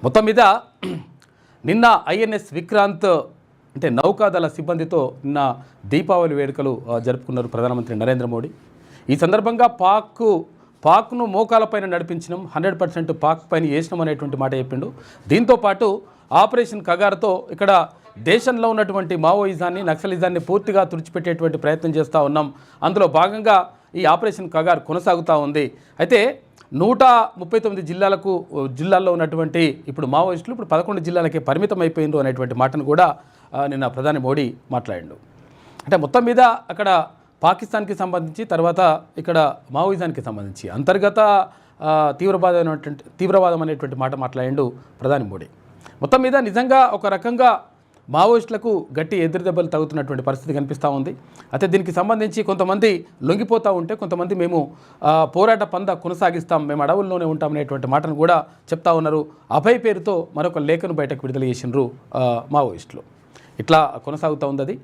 మొత్తం మీద నిన్న ఐఎన్ఎస్ విక్రాంత్ అంటే నౌకాదళ సిబ్బందితో నిన్న దీపావళి వేడుకలు జరుపుకున్నారు ప్రధానమంత్రి నరేంద్ర మోడీ. ఈ సందర్భంగా పాక్ను మోకాలపైన నడిపించడం 100% పాక్ పైన వేసినాం అనేటువంటి మాట చెప్పిండు. దీంతోపాటు ఆపరేషన్ కగార్తో ఇక్కడ దేశంలో ఉన్నటువంటి మావోయిజాన్ని నక్సలిజాన్ని పూర్తిగా తుడిచిపెట్టేటువంటి ప్రయత్నం చేస్తూ ఉన్నాం. అందులో భాగంగా ఈ ఆపరేషన్ కగార్ కొనసాగుతూ ఉంది. అయితే 139 జిల్లాల్లో ఉన్నటువంటి ఇప్పుడు మావోయిస్టులు ఇప్పుడు 11 జిల్లాలకే పరిమితం అయిపోయిండు అనేటువంటి మాటను కూడా నిన్న ప్రధాని మోడీ మాట్లాడిండు. అంటే మొత్తం మీద అక్కడ పాకిస్తాన్కి సంబంధించి తర్వాత ఇక్కడ మావోయిజానికి సంబంధించి అంతర్గత తీవ్రవాదం అనేటువంటి మాట మాట్లాడిండు ప్రధాని మోడీ. మొత్తం మీద నిజంగా ఒక రకంగా మావోయిస్టులకు గట్టి ఎదురుదెబ్బలు తగ్గుతున్నటువంటి పరిస్థితి కనిపిస్తూ ఉంది. అయితే దీనికి సంబంధించి కొంతమంది లొంగిపోతూ ఉంటే కొంతమంది మేము పోరాట పంద కొనసాగిస్తాం, మేము అడవుల్లోనే ఉంటామనేటువంటి మాటను కూడా చెప్తా ఉన్నారు. అభయ్ పేరుతో మరొక లేఖను బయటకు విడుదల చేసినారు మావోయిస్టులు. ఇట్లా కొనసాగుతూ ఉంది.